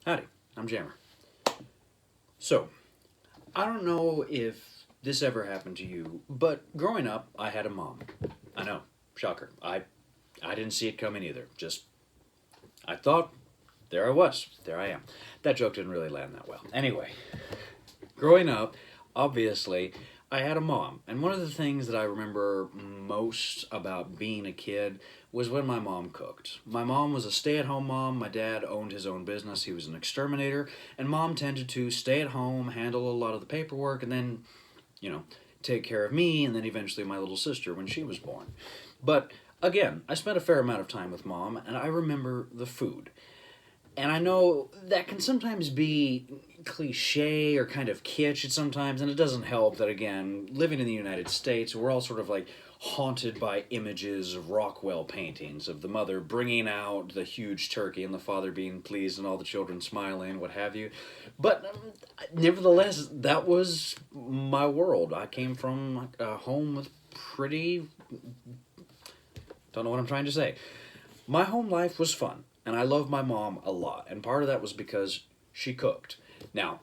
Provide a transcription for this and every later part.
Howdy, I'm Jammer. So, I don't know if this ever happened to you, but growing up, I had a mom. I know, shocker. I didn't see it coming either. Just, I thought, there I was. There I am. That joke didn't really land that well. Anyway, growing up, obviously, I had a mom. And one of the things that I remember most about being a kid was when my mom cooked. My mom was a stay at home mom. My dad owned his own business, he was an exterminator. And mom tended to stay at home, handle a lot of the paperwork, and then, you know, take care of me and then eventually my little sister when she was born. But again, I spent a fair amount of time with mom, and I remember the food. And I know that can sometimes be cliche or kind of kitsch sometimes, and it doesn't help that, again, living in the United States, we're all sort of like haunted by images of Rockwell paintings of the mother bringing out the huge turkey and the father being pleased and all the children smiling, what have you. But nevertheless, that was my world. I came from a home with pretty. Don't know what I'm trying to say. My home life was fun, and I loved my mom a lot, and part of that was because she cooked. Now,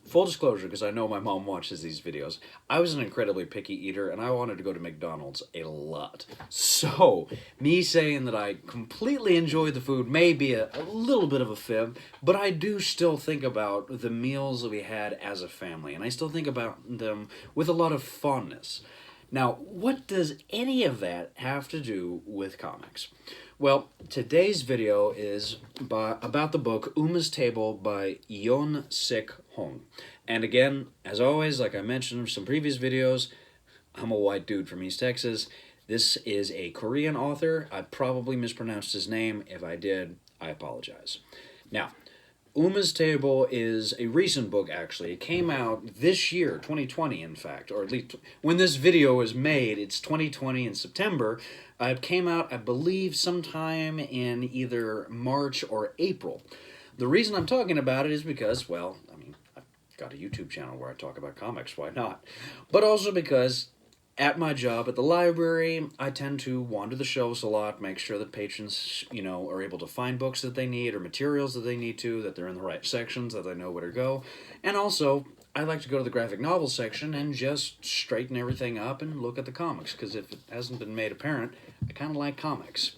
full disclosure, because I know my mom watches these videos, I was an incredibly picky eater, and I wanted to go to McDonald's a lot. So, me saying that I completely enjoyed the food may be a little bit of a fib, but I do still think about the meals that we had as a family, and I still think about them with a lot of fondness. Now, what does any of that have to do with comics? Well, today's video is about the book Umma's Table by Yeon Sik-Hong. And again, as always, like I mentioned in some previous videos, I'm a white dude from East Texas. This is a Korean author. I probably mispronounced his name. If I did, I apologize. Now, Umma's Table is a recent book, actually. It came out this year, 2020, in fact, or at least when this video was made, it's 2020 in September. It came out, I believe, sometime in either March or April. The reason I'm talking about it is because, well, I mean, I've got a YouTube channel where I talk about comics, why not? But also because at my job at the library, I tend to wander the shelves a lot, make sure that patrons, are able to find books that they need or materials that they need to, that they're in the right sections, that they know where to go. And also, I like to go to the graphic novel section and just straighten everything up and look at the comics, because if it hasn't been made apparent, I kind of like comics.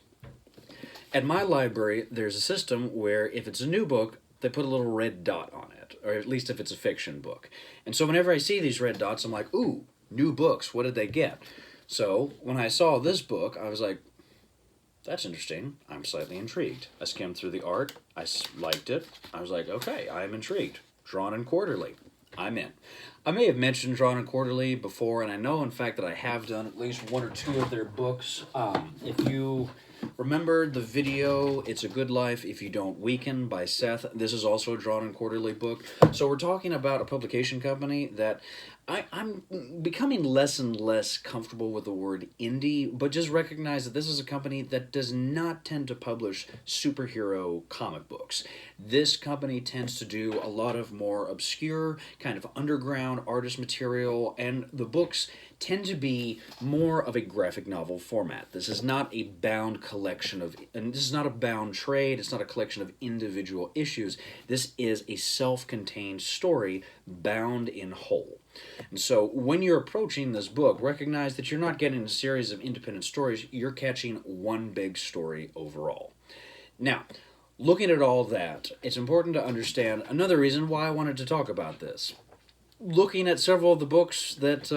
At my library, there's a system where if it's a new book, they put a little red dot on it, or at least if it's a fiction book. And so whenever I see these red dots, I'm like, ooh, new books, what did they get? So when I saw this book, I was like, that's interesting. I'm slightly intrigued. I skimmed through the art. I liked it. I was like, okay, I am intrigued. Drawn in quarterly. I'm in. I may have mentioned Drawn and Quarterly before, and I know, in fact, that I have done at least one or two of their books. If you remember the video, It's a Good Life If You Don't Weaken by Seth, this is also a Drawn and Quarterly book. So we're talking about a publication company that I'm becoming less and less comfortable with the word indie, but just recognize that this is a company that does not tend to publish superhero comic books. This company tends to do a lot of more obscure, kind of underground artist material, and the books tend to be more of a graphic novel format. This is not a bound collection of, and this is not a bound trade, it's not a collection of individual issues. This is a self-contained story bound in whole. And so when you're approaching this book, recognize that you're not getting a series of independent stories, you're catching one big story overall. Now, looking at all that, it's important to understand another reason why I wanted to talk about this. Looking at several of the books that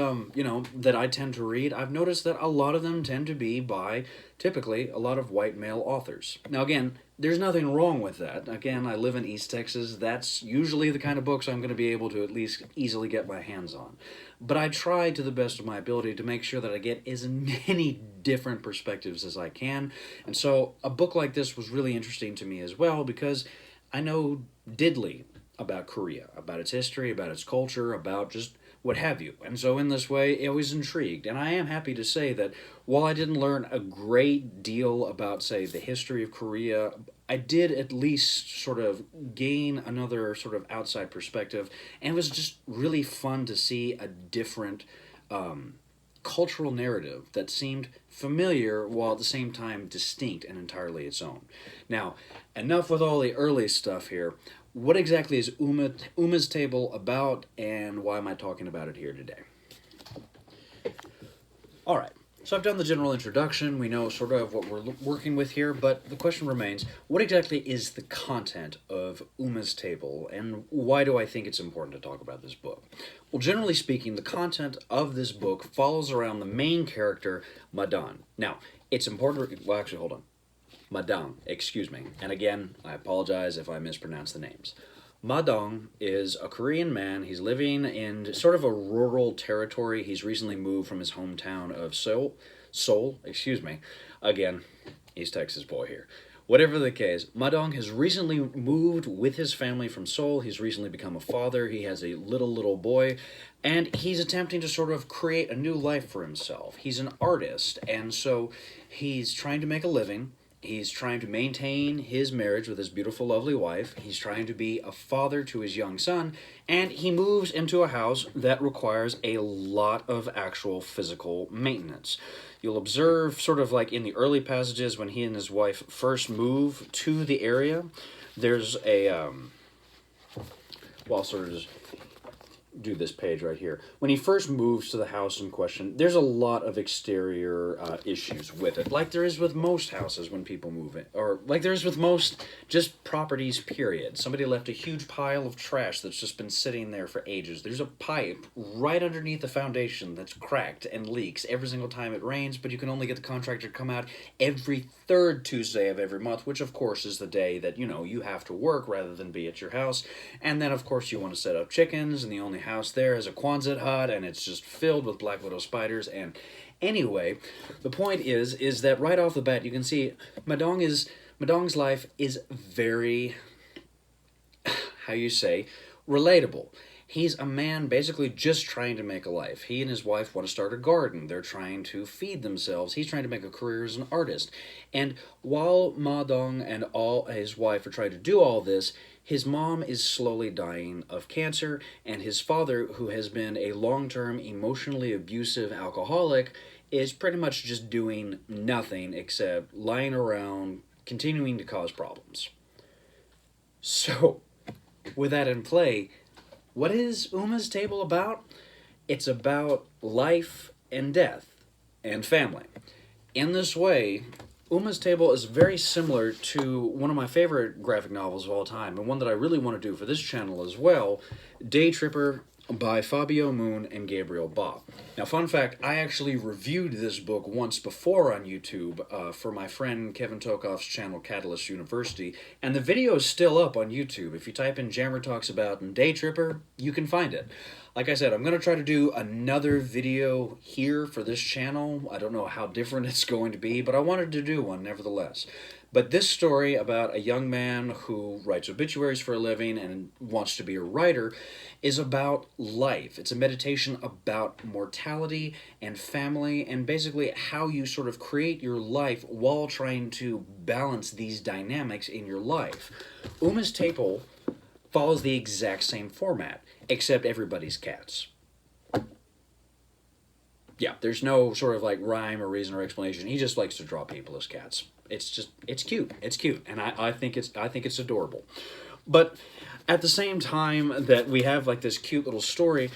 that I tend to read, I've noticed that a lot of them tend to be by typically a lot of white male authors. Now again, there's nothing wrong with that. Again, I live in East Texas. That's usually the kind of books I'm going to be able to at least easily get my hands on. But I try to the best of my ability to make sure that I get as many different perspectives as I can. And so a book like this was really interesting to me as well because I know diddly about Korea, about its history, about its culture, about just what have you. And so in this way, I was intrigued. And I am happy to say that while I didn't learn a great deal about, say, the history of Korea, I did at least sort of gain another sort of outside perspective. And it was just really fun to see a different cultural narrative that seemed familiar while at the same time distinct and entirely its own. Now, enough with all the early stuff here. What exactly is Umma's Table about, and why am I talking about it here today? All right. So I've done the general introduction. We know sort of what we're working with here, but the question remains, what exactly is the content of Umma's Table, and why do I think it's important to talk about this book? Well, generally speaking, the content of this book follows around the main character, Madan. Now, it's important... Well, actually, hold on. Madang, excuse me. And again, I apologize if I mispronounce the names. Madong is a Korean man. He's living in sort of a rural territory. He's recently moved from his hometown of Seoul, excuse me. Again, East Texas boy here. Whatever the case, Madong has recently moved with his family from Seoul. He's recently become a father. He has a little boy, and he's attempting to sort of create a new life for himself. He's an artist, and so he's trying to make a living. He's trying to maintain his marriage with his beautiful, lovely wife. He's trying to be a father to his young son. And he moves into a house that requires a lot of actual physical maintenance. You'll observe sort of like in the early passages when he and his wife first move to the area, there's a... well, I'll sort of just do this page right here. When he first moves to the house in question, there's a lot of exterior issues with it, like there is with most houses when people move in, or like there is with most just properties, period. Somebody left a huge pile of trash that's just been sitting there for ages. There's a pipe right underneath the foundation that's cracked and leaks every single time it rains, but you can only get the contractor to come out every third Tuesday of every month, which of course is the day that, you know, you have to work rather than be at your house. And then of course you want to set up chickens, and the only house there is a Quonset hut, and it's just filled with black widow spiders. And anyway, the point is that right off the bat you can see Madong's life is very, how you say, relatable. He's a man basically just trying to make a life. He and his wife want to start a garden. They're trying to feed themselves. He's trying to make a career as an artist. And while Ma Dong and his wife are trying to do all this, his mom is slowly dying of cancer, and his father, who has been a long-term emotionally abusive alcoholic, is pretty much just doing nothing except lying around, continuing to cause problems. So, with that in play, what is Umma's Table about? It's about life and death and family. In this way, Umma's Table is very similar to one of my favorite graphic novels of all time, and one that I really want to do for this channel as well, Day Tripper by Fabio Moon and Gabriel Ba. Now, fun fact, I actually reviewed this book once before on YouTube for my friend Kevin Tokoff's channel, Catalyst University, and the video is still up on YouTube. If you type in Jammer Talks About Day Tripper, you can find it. Like I said, I'm going to try to do another video here for this channel. I don't know how different it's going to be, but I wanted to do one nevertheless. But this story about a young man who writes obituaries for a living and wants to be a writer is about life. It's a meditation about mortality and family, and basically how you sort of create your life while trying to balance these dynamics in your life. Umma's Table follows the exact same format, except everybody's cats. Yeah, there's no sort of like rhyme or reason or explanation. He just likes to draw people as cats. It's cute. It's cute, and I think it's adorable. But at the same time that we have like this cute little story,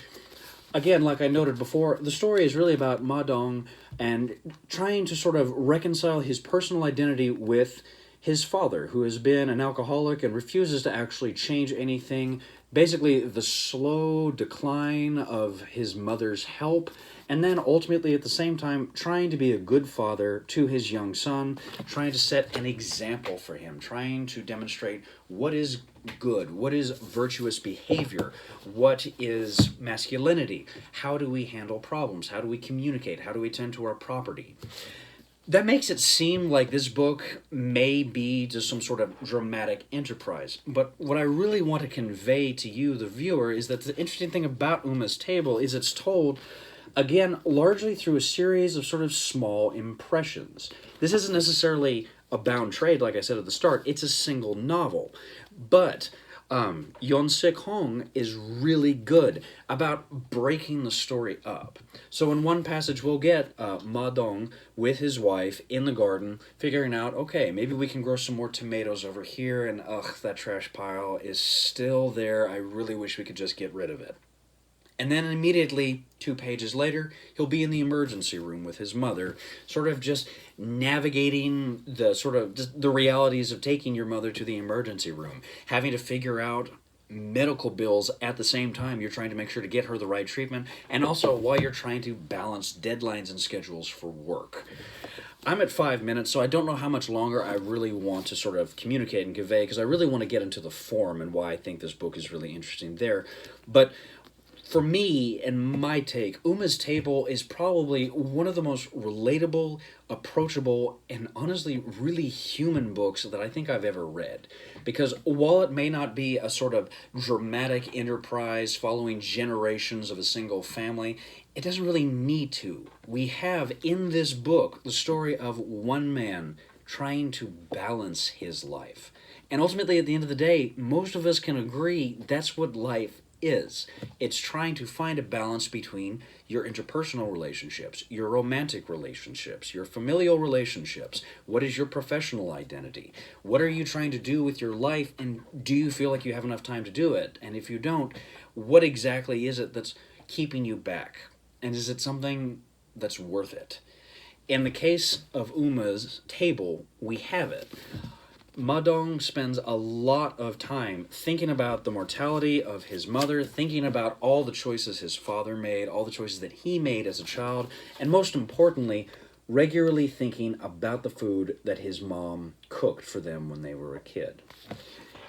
again, like I noted before, the story is really about Ma Dong and trying to sort of reconcile his personal identity with his father, who has been an alcoholic and refuses to actually change anything. Basically, the slow decline of his mother's help, and then ultimately at the same time trying to be a good father to his young son, trying to set an example for him, trying to demonstrate what is good, what is virtuous behavior, what is masculinity, how do we handle problems, how do we communicate, how do we tend to our property. That makes it seem like this book may be just some sort of dramatic enterprise. But what I really want to convey to you, the viewer, is that the interesting thing about Umma's Table is it's told, again, largely through a series of sort of small impressions. This isn't necessarily a bound trade, like I said at the start. It's a single novel. But Yeon Sik-Hong is really good about breaking the story up. So in one passage, we'll get Ma Dong with his wife in the garden, figuring out, okay, maybe we can grow some more tomatoes over here, and ugh, that trash pile is still there. I really wish we could just get rid of it. And then immediately, 2 pages later, he'll be in the emergency room with his mother, sort of just navigating the realities of taking your mother to the emergency room, having to figure out medical bills at the same time you're trying to make sure to get her the right treatment, and also while you're trying to balance deadlines and schedules for work. I'm at 5 minutes, so I don't know how much longer I really want to sort of communicate and convey, because I really want to get into the form and why I think this book is really interesting there. But for me and my take, Umma's Table is probably one of the most relatable, approachable, and honestly really human books that I think I've ever read. Because while it may not be a sort of dramatic enterprise following generations of a single family, it doesn't really need to. We have in this book the story of one man trying to balance his life. And ultimately, at the end of the day, most of us can agree that's what life is. It's trying to find a balance between your interpersonal relationships, your romantic relationships, your familial relationships. What is your professional identity? What are you trying to do with your life, and do you feel like you have enough time to do it? And if you don't, what exactly is it that's keeping you back? And is it something that's worth it? In the case of Umma's Table, we have it. Ma Dong spends a lot of time thinking about the mortality of his mother, thinking about all the choices his father made, all the choices that he made as a child, and most importantly, regularly thinking about the food that his mom cooked for them when they were a kid.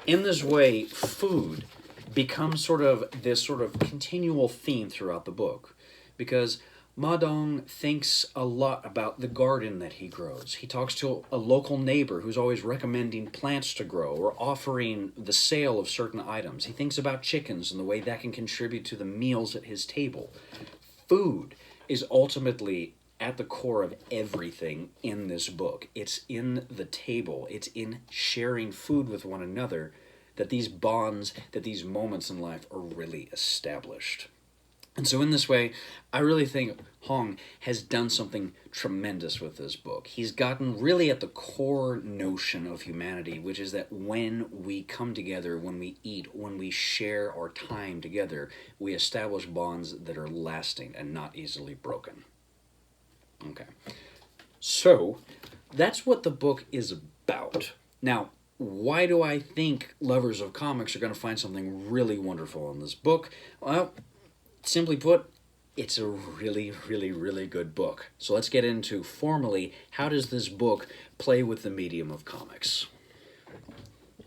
In this way, food becomes this continual theme throughout the book, because Ma Dong thinks a lot about the garden that he grows. He talks to a local neighbor who's always recommending plants to grow or offering the sale of certain items. He thinks about chickens and the way that can contribute to the meals at his table. Food is ultimately at the core of everything in this book. It's in the table. It's in sharing food with one another that these bonds, that these moments in life are really established. And so in this way, I really think Hong has done something tremendous with this book. He's gotten really at the core notion of humanity, which is that when we come together, when we eat, when we share our time together, we establish bonds that are lasting and not easily broken. Okay. So, that's what the book is about. Now, why do I think lovers of comics are going to find something really wonderful in this book? Well, simply put, it's a really, really, really good book. So let's get into, formally, how does this book play with the medium of comics?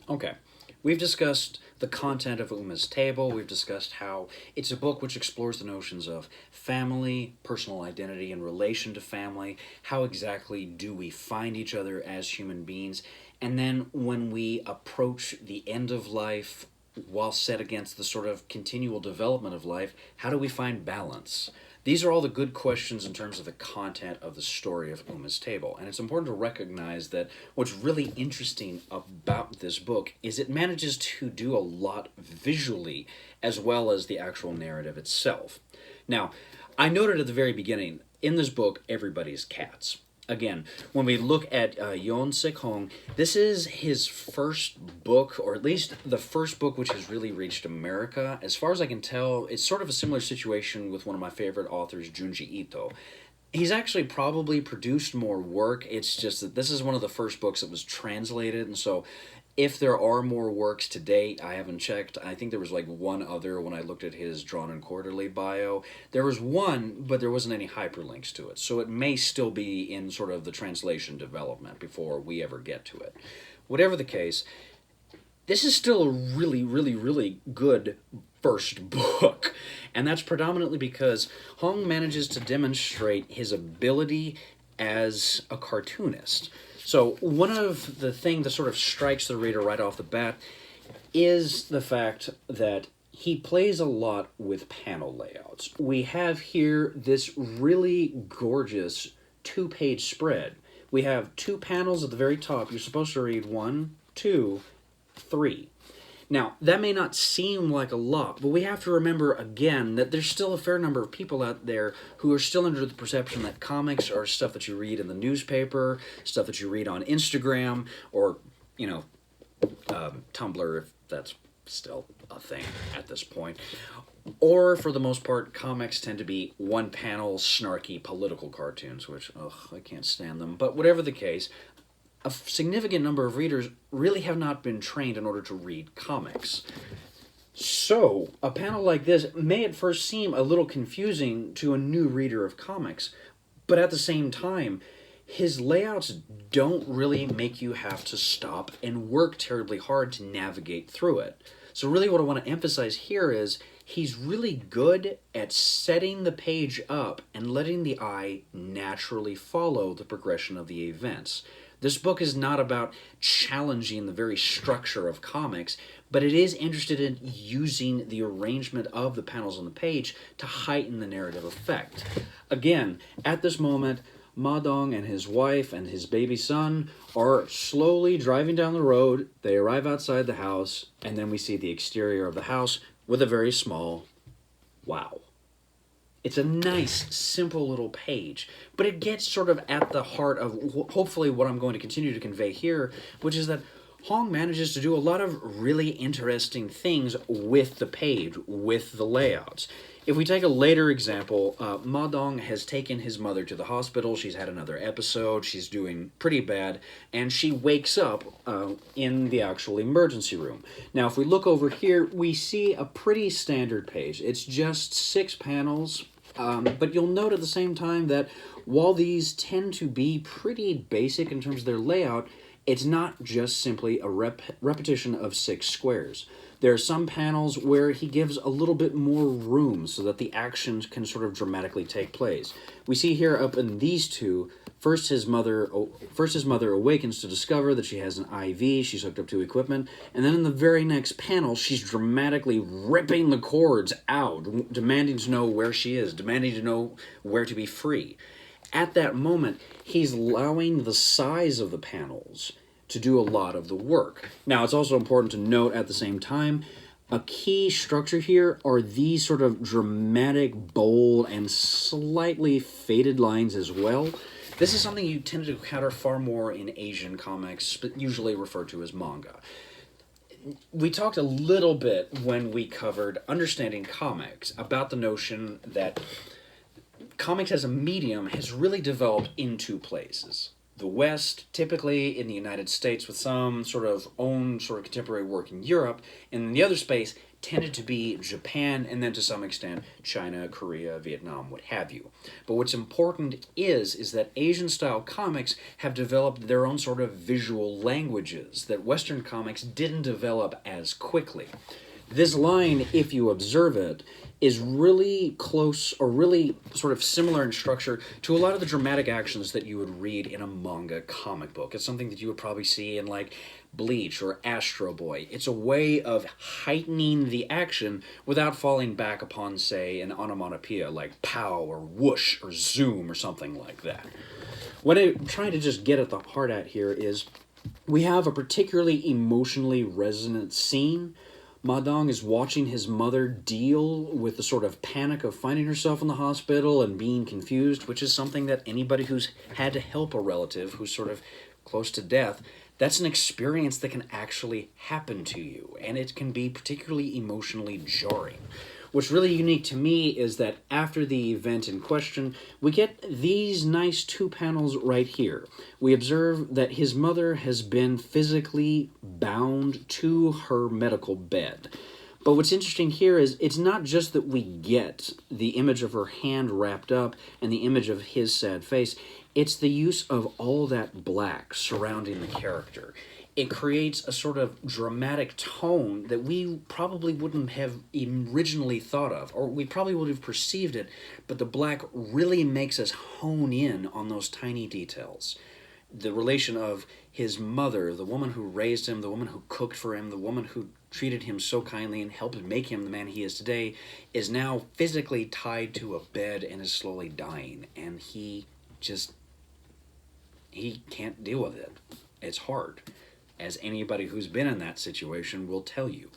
Okay, we've discussed the content of Umma's Table. We've discussed how it's a book which explores the notions of family, personal identity in relation to family, how exactly do we find each other as human beings, and then when we approach the end of life, while set against the sort of continual development of life, how do we find balance? These are all the good questions in terms of the content of the story of Umma's Table. And it's important to recognize that what's really interesting about this book is it manages to do a lot visually as well as the actual narrative itself. Now, I noted at the very beginning, in this book, everybody's cats. Again, when we look at Yeon Sik-Hong, this is his first book, or at least the first book which has really reached America. As far as I can tell, it's sort of a similar situation with one of my favorite authors, Junji Ito. He's actually probably produced more work. It's just that this is one of the first books that was translated, and so if there are more works to date, I haven't checked. I think there was like one other when I looked at his Drawn and Quarterly bio. There was one, but there wasn't any hyperlinks to it. So it may still be in sort of the translation development before we ever get to it. Whatever the case, this is still a really, really, really good first book. And that's predominantly because Hong manages to demonstrate his ability as a cartoonist. So one of the things that sort of strikes the reader right off the bat is the fact that he plays a lot with panel layouts. We have here this really gorgeous 2-page spread. We have 2 panels at the very top. You're supposed to read 1, 2, 3. Now, that may not seem like a lot, but we have to remember again that there's still a fair number of people out there who are still under the perception that comics are stuff that you read in the newspaper, stuff that you read on Instagram, or, Tumblr, if that's still a thing at this point. Or, for the most part, comics tend to be one-panel, snarky political cartoons, which, I can't stand them. But whatever the case, a significant number of readers really have not been trained in order to read comics. So, a panel like this may at first seem a little confusing to a new reader of comics, but at the same time, his layouts don't really make you have to stop and work terribly hard to navigate through it. So really what I want to emphasize here is he's really good at setting the page up and letting the eye naturally follow the progression of the events. This book is not about challenging the very structure of comics, but it is interested in using the arrangement of the panels on the page to heighten the narrative effect. Again, at this moment, Ma Dong and his wife and his baby son are slowly driving down the road. They arrive outside the house, and then we see the exterior of the house with a very small wow. It's a nice, simple little page, but it gets sort of at the heart of hopefully what I'm going to continue to convey here, which is that Hong manages to do a lot of really interesting things with the page, with the layouts. If we take a later example, Ma Dong has taken his mother to the hospital. She's had another episode. She's doing pretty bad, and she wakes up in the actual emergency room. Now, if we look over here, we see a pretty standard page. It's just 6 panels, but you'll note at the same time that while these tend to be pretty basic in terms of their layout, it's not just simply a repetition of 6 squares. There are some panels where he gives a little bit more room so that the actions can sort of dramatically take place. We see here up in these two, first his mother awakens to discover that she has an IV, she's hooked up to equipment, and then in the very next panel, she's dramatically ripping the cords out, demanding to know where she is, demanding to know where to be free. At that moment, he's allowing the size of the panels to do a lot of the work. Now, it's also important to note at the same time, a key structure here are these sort of dramatic, bold, and slightly faded lines as well. This is something you tend to encounter far more in Asian comics, but usually referred to as manga. We talked a little bit when we covered Understanding Comics about the notion that comics as a medium has really developed in 2 places. The West, typically in the United States with some sort of own sort of contemporary work in Europe, and the other space tended to be Japan, and then to some extent China, Korea, Vietnam, what have you. But what's important is that Asian-style comics have developed their own sort of visual languages that Western comics didn't develop as quickly. This line, if you observe it, is really close or really sort of similar in structure to a lot of the dramatic actions that you would read in a manga comic book. It's something that you would probably see in like Bleach or Astro Boy. It's a way of heightening the action without falling back upon, say, an onomatopoeia like pow or whoosh or zoom or something like that. What I'm trying to just get at the heart at here is we have a particularly emotionally resonant scene. Ma Dong is watching his mother deal with the sort of panic of finding herself in the hospital and being confused, which is something that anybody who's had to help a relative who's sort of close to death, that's an experience that can actually happen to you, and it can be particularly emotionally jarring. What's really unique to me is that after the event in question, we get these nice 2 panels right here. We observe that his mother has been physically bound to her medical bed. But what's interesting here is it's not just that we get the image of her hand wrapped up and the image of his sad face, it's the use of all that black surrounding the character. It creates a sort of dramatic tone that we probably wouldn't have originally thought of, or we probably would have perceived it, but the black really makes us hone in on those tiny details. The relation of his mother, the woman who raised him, the woman who cooked for him, the woman who treated him so kindly and helped make him the man he is today, is now physically tied to a bed and is slowly dying, and he can't deal with it. It's hard, as anybody who's been in that situation will tell you.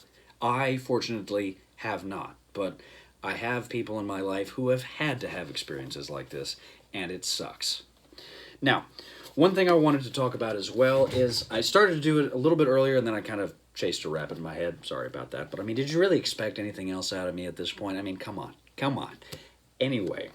I, fortunately, have not. But I have people in my life who have had to have experiences like this, and it sucks. Now, one thing I wanted to talk about as well is I started to do it a little bit earlier, and then I kind of chased a rabbit in my head. Sorry about that. But, I mean, did you really expect anything else out of me at this point? I mean, come on. Come on. Anyway,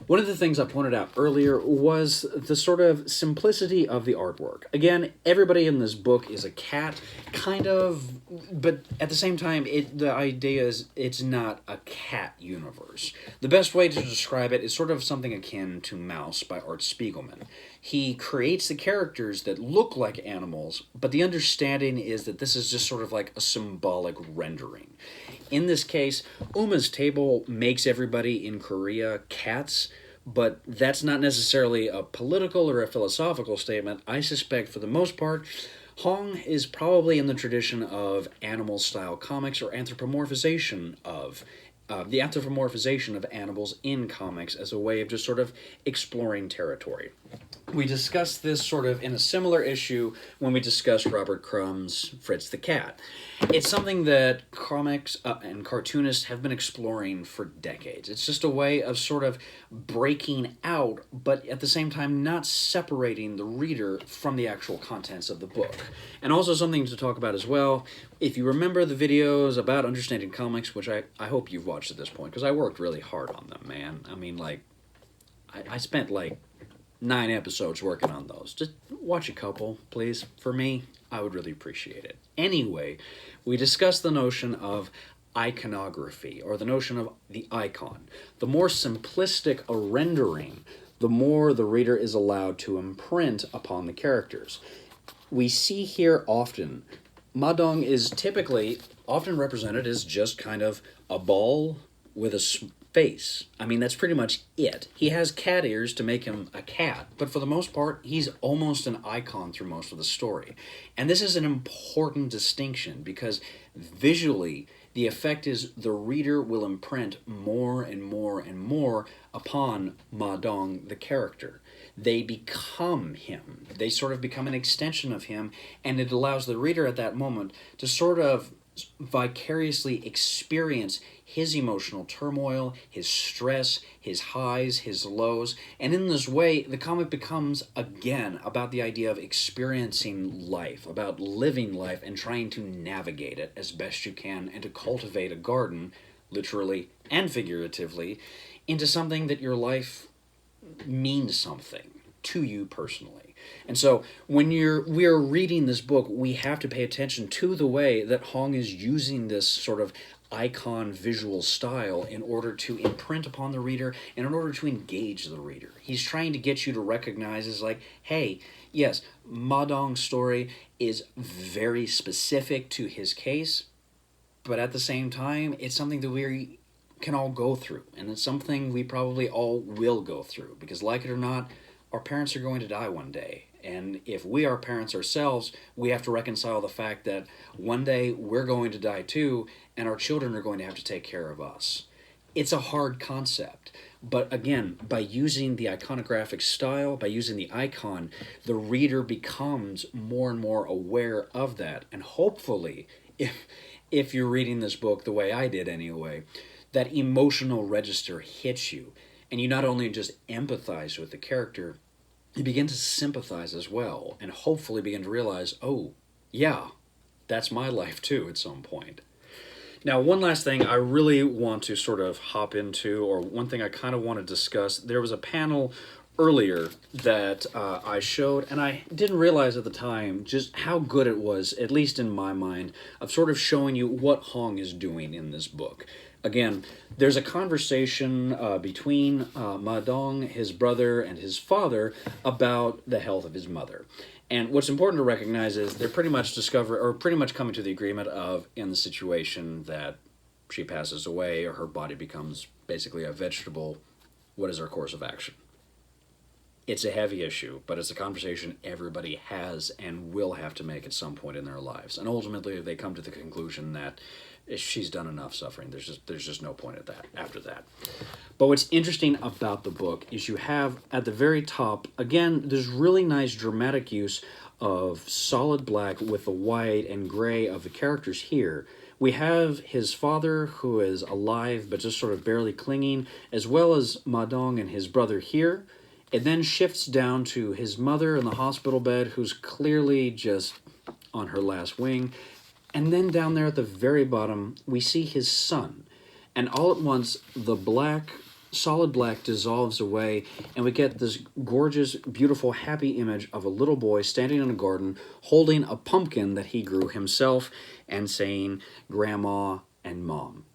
one of the things I pointed out earlier was the sort of simplicity of the artwork. Again, everybody in this book is a cat, kind of, but at the same time, the idea is it's not a cat universe. The best way to describe it is sort of something akin to Mouse by Art Spiegelman. He creates the characters that look like animals, but the understanding is that this is just sort of like a symbolic rendering. In this case, Umma's table makes everybody in Korea cats, but that's not necessarily a political or a philosophical statement. I suspect for the most part, Hong is probably in the tradition of animal-style comics or anthropomorphization of the anthropomorphization of animals in comics as a way of just sort of exploring territory. We discussed this sort of in a similar issue when we discussed Robert Crumb's Fritz the Cat. It's something that comics and cartoonists have been exploring for decades. It's just a way of sort of breaking out, but at the same time not separating the reader from the actual contents of the book. And also something to talk about as well, if you remember the videos about understanding comics, which I hope you've watched at this point, because I worked really hard on them, man. I mean, like, I spent like 9 episodes working on those. Just watch a couple, please. For me, I would really appreciate it. Anyway, we discussed the notion of iconography, or the notion of the icon. The more simplistic a rendering, the more the reader is allowed to imprint upon the characters. We see here often, Madong is typically often represented as just kind of a ball with a face. I mean, that's pretty much it. He has cat ears to make him a cat, but for the most part, he's almost an icon through most of the story. And this is an important distinction because visually, the effect is the reader will imprint more and more and more upon Ma Dong, the character. They become him. They sort of become an extension of him, and it allows the reader at that moment to sort of vicariously experience his emotional turmoil, his stress, his highs, his lows, and in this way, the comic becomes, again, about the idea of experiencing life, about living life and trying to navigate it as best you can and to cultivate a garden, literally and figuratively, into something that your life means something to you personally. And so when we are reading this book, we have to pay attention to the way that Hong is using this sort of icon visual style in order to imprint upon the reader and in order to engage the reader. He's trying to get you to recognize as like, hey, yes, Ma Dong's story is very specific to his case, but at the same time, it's something that we can all go through, and it's something we probably all will go through, because like it or not, our parents are going to die one day. And if we are parents ourselves, we have to reconcile the fact that one day we're going to die too, and our children are going to have to take care of us. It's a hard concept. But again, by using the iconographic style, by using the icon, the reader becomes more and more aware of that. And hopefully, if you're reading this book the way I did anyway, that emotional register hits you. And you not only just empathize with the character, you begin to sympathize as well, and hopefully begin to realize, oh, yeah, that's my life too at some point. Now, one last thing I really want to sort of hop into, or one thing I kind of want to discuss, there was a panel earlier that I showed, and I didn't realize at the time just how good it was, at least in my mind, of sort of showing you what Hong is doing in this book. Again, there's a conversation between Ma Dong, his brother, and his father about the health of his mother. And what's important to recognize is they're pretty much coming to the agreement of, in the situation that she passes away or her body becomes basically a vegetable, what is our course of action? It's a heavy issue, but it's a conversation everybody has and will have to make at some point in their lives. And ultimately, they come to the conclusion that she's done enough suffering. There's just no point after that. But what's interesting about the book is you have at the very top, again, this really nice dramatic use of solid black with the white and gray of the characters here. We have his father, who is alive but just sort of barely clinging, as well as Ma Dong and his brother here. It then shifts down to his mother in the hospital bed, who's clearly just on her last wing. And then down there at the very bottom, we see his son. And all at once, the black, solid black dissolves away, and we get this gorgeous, beautiful, happy image of a little boy standing in a garden holding a pumpkin that he grew himself and saying, Grandma and Mom.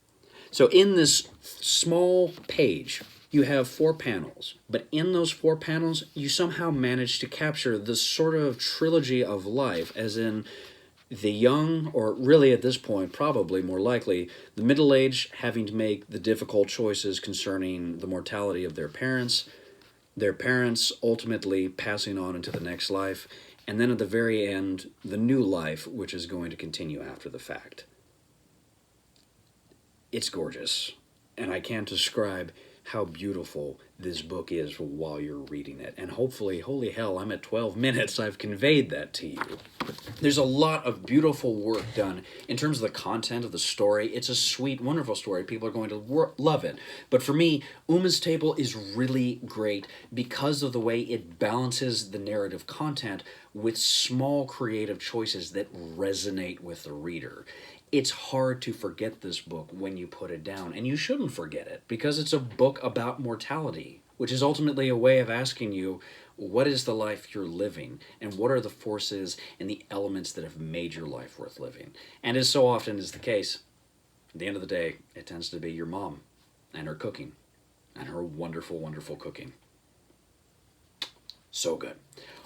So in this small page, you have 4 panels, but in those 4 panels, you somehow manage to capture this sort of trilogy of life, as in the young, or really at this point, probably more likely, the middle-aged having to make the difficult choices concerning the mortality of their parents ultimately passing on into the next life, and then at the very end, the new life, which is going to continue after the fact. It's gorgeous, and I can't describe how beautiful this book is while you're reading it. And hopefully, holy hell, I'm at 12 minutes, I've conveyed that to you. There's a lot of beautiful work done in terms of the content of the story. It's a sweet, wonderful story. People are going to love it. But for me, Umma's Table is really great because of the way it balances the narrative content with small creative choices that resonate with the reader. It's hard to forget this book when you put it down, and you shouldn't forget it, because it's a book about mortality, which is ultimately a way of asking you, what is the life you're living, and what are the forces and the elements that have made your life worth living? And as so often is the case, at the end of the day, it tends to be your mom and her cooking, and her wonderful, wonderful cooking. So good.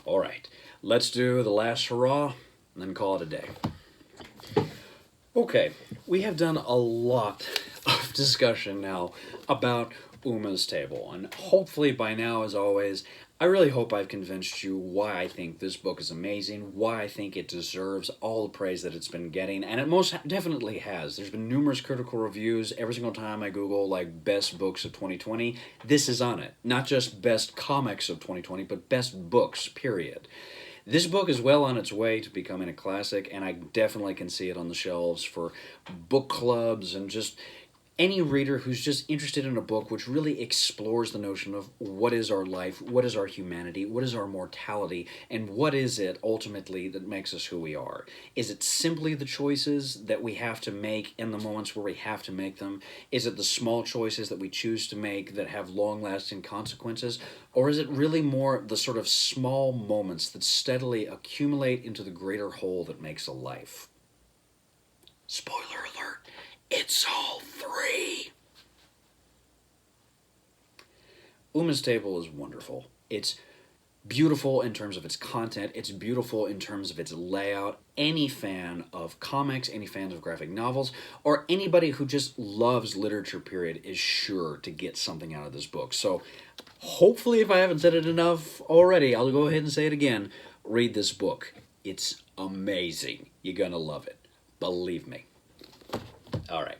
All right, let's do the last hurrah, and then call it a day. Okay, we have done a lot of discussion now about Umma's Table, and hopefully by now, as always, I really hope I've convinced you why I think this book is amazing, why I think it deserves all the praise that it's been getting, and it most definitely has. There's been numerous critical reviews. Every single time I Google, like, best books of 2020, this is on it. Not just best comics of 2020, but best books, period. This book is well on its way to becoming a classic, and I definitely can see it on the shelves for book clubs and just any reader who's just interested in a book which really explores the notion of what is our life, what is our humanity, what is our mortality, and what is it ultimately that makes us who we are. Is it simply the choices that we have to make in the moments where we have to make them? Is it the small choices that we choose to make that have long-lasting consequences? Or is it really more the sort of small moments that steadily accumulate into the greater whole that makes a life? Spoiler alert, it's all 3. Umma's Table is wonderful. It's beautiful in terms of its content. It's beautiful in terms of its layout. Any fan of comics, any fans of graphic novels, or anybody who just loves literature, period, is sure to get something out of this book. So hopefully, if I haven't said it enough already, I'll go ahead and say it again. Read this book. It's amazing. You're going to love it. Believe me. All right.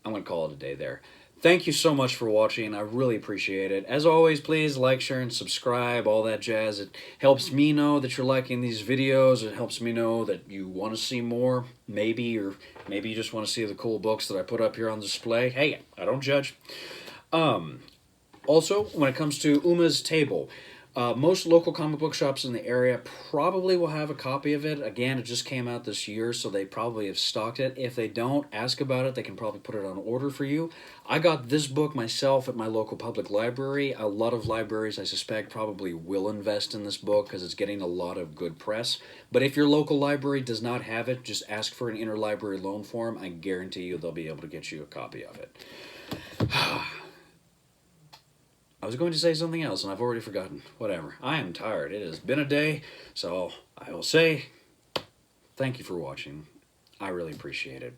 I'm going to call it a day there. Thank you so much for watching. I really appreciate it. As always, please like, share, and subscribe, all that jazz. It helps me know that you're liking these videos. It helps me know that you want to see more, maybe, or maybe you just want to see the cool books that I put up here on display. Hey, I don't judge. Also, when it comes to Umma's Table, most local comic book shops in the area probably will have a copy of it. Again, it just came out this year, so they probably have stocked it. If they don't, ask about it. They can probably put it on order for you. I got this book myself at my local public library. A lot of libraries, I suspect, probably will invest in this book because it's getting a lot of good press. But if your local library does not have it, just ask for an interlibrary loan form. I guarantee you they'll be able to get you a copy of it. I was going to say something else, and I've already forgotten. Whatever. I am tired. It has been a day, so I will say thank you for watching. I really appreciate it.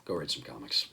Go read some comics.